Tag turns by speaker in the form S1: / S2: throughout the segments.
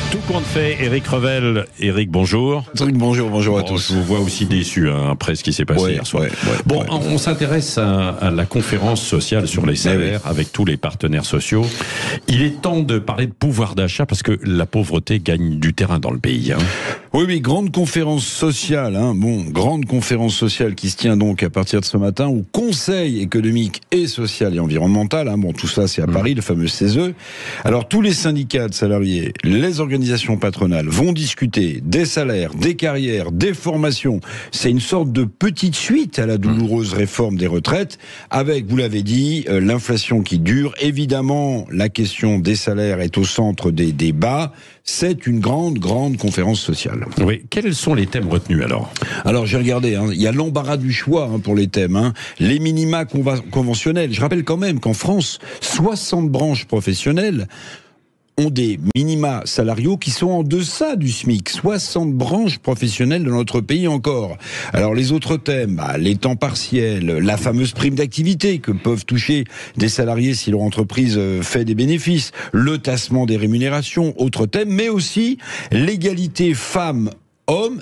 S1: Tout compte fait, Éric Revel. Éric, bonjour.
S2: Bonjour à tous.
S1: Je vous vois aussi déçu après ce qui s'est passé hier soir. On s'intéresse à la conférence sociale sur les salaires avec tous les partenaires sociaux. Il est temps de parler de pouvoir d'achat parce que la pauvreté gagne du terrain dans le pays.
S2: Oui, grande conférence sociale. Grande conférence sociale qui se tient donc à partir de ce matin au Conseil économique et social et environnemental. Tout ça c'est à Paris, le fameux CESE. Alors tous les syndicats de salariés, les organisations patronales vont discuter des salaires, des carrières, des formations. C'est une sorte de petite suite à la douloureuse réforme des retraites avec, vous l'avez dit, l'inflation qui dure. Évidemment, la question des salaires est au centre des débats. C'est une grande conférence sociale.
S1: Oui, quels sont les thèmes retenus alors ?
S2: Alors j'ai regardé, il y a l'embarras du choix pour les thèmes. Les minima conventionnels. Je rappelle quand même qu'en France, 60 branches professionnelles ont des minima salariaux qui sont en deçà du SMIC. 60 branches professionnelles de notre pays encore. Alors les autres thèmes, les temps partiels, la fameuse prime d'activité que peuvent toucher des salariés si leur entreprise fait des bénéfices, le tassement des rémunérations, autres thèmes, mais aussi l'égalité femmes-hommes.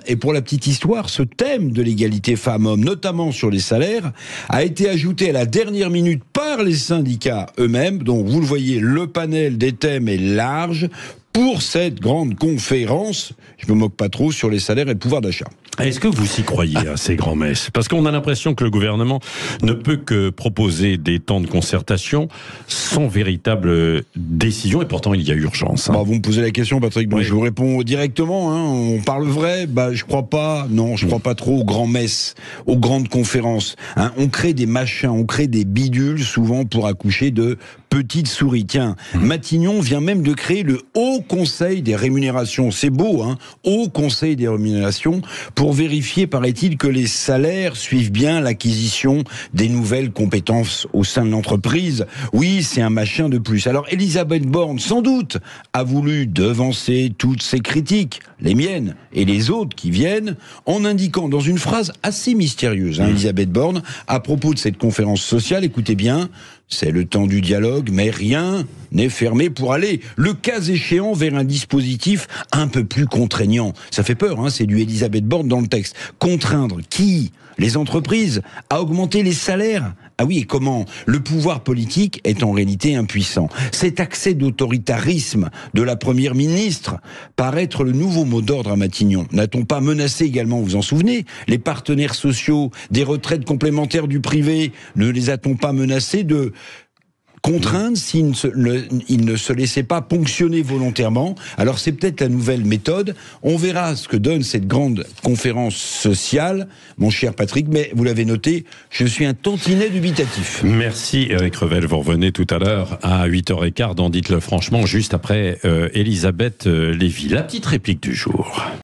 S2: Et pour la petite histoire, ce thème de l'égalité femmes-hommes, notamment sur les salaires, a été ajouté à la dernière minute par les syndicats eux-mêmes. Donc vous le voyez, le panel des thèmes est large pour cette grande conférence, je me moque pas trop, sur les salaires et le pouvoir d'achat.
S1: Est-ce que vous y croyez à ces grands-messes ? Parce qu'on a l'impression que le gouvernement ne peut que proposer des temps de concertation sans véritable décision, et pourtant il y a urgence.
S2: Vous me posez la question, Patrick, je vous réponds directement. On parle vrai, je crois pas. Non, je crois pas trop aux grands-messes, aux grandes conférences. On crée des machins, on crée des bidules, souvent pour accoucher de petites souris. Tiens, Matignon vient même de créer le Haut Conseil des rémunérations. C'est beau, Haut Conseil des rémunérations, pour vérifier, paraît-il, que les salaires suivent bien l'acquisition des nouvelles compétences au sein de l'entreprise. Oui, c'est un machin de plus. Alors, Elisabeth Borne, sans doute, a voulu devancer toutes ces critiques, les miennes et les autres qui viennent, en indiquant dans une phrase assez mystérieuse, Elisabeth Borne, à propos de cette conférence sociale, écoutez bien, c'est le temps du dialogue, mais rien n'est fermé pour aller, le cas échéant, vers un dispositif un peu plus contraignant. Ça fait peur, c'est du Elisabeth Borne dans le texte. Contraindre qui ? Les entreprises à augmenter les salaires. Ah oui, et comment ? Le pouvoir politique est en réalité impuissant. Cet accès d'autoritarisme de la première ministre paraît être le nouveau mot d'ordre à Matignon. N'a-t-on pas menacé également, vous vous en souvenez, les partenaires sociaux, des retraites complémentaires du privé ? Ne les a-t-on pas menacés de contraindre s'ils ne se laissaient pas ponctionner volontairement? Alors c'est peut-être la nouvelle méthode. On verra ce que donne cette grande conférence sociale, mon cher Patrick, mais vous l'avez noté, je suis un tantinet dubitatif.
S1: Merci Éric Revel, vous revenez tout à l'heure à 8h15 dans Dites-le franchement, juste après Elisabeth Lévy. La petite réplique du jour.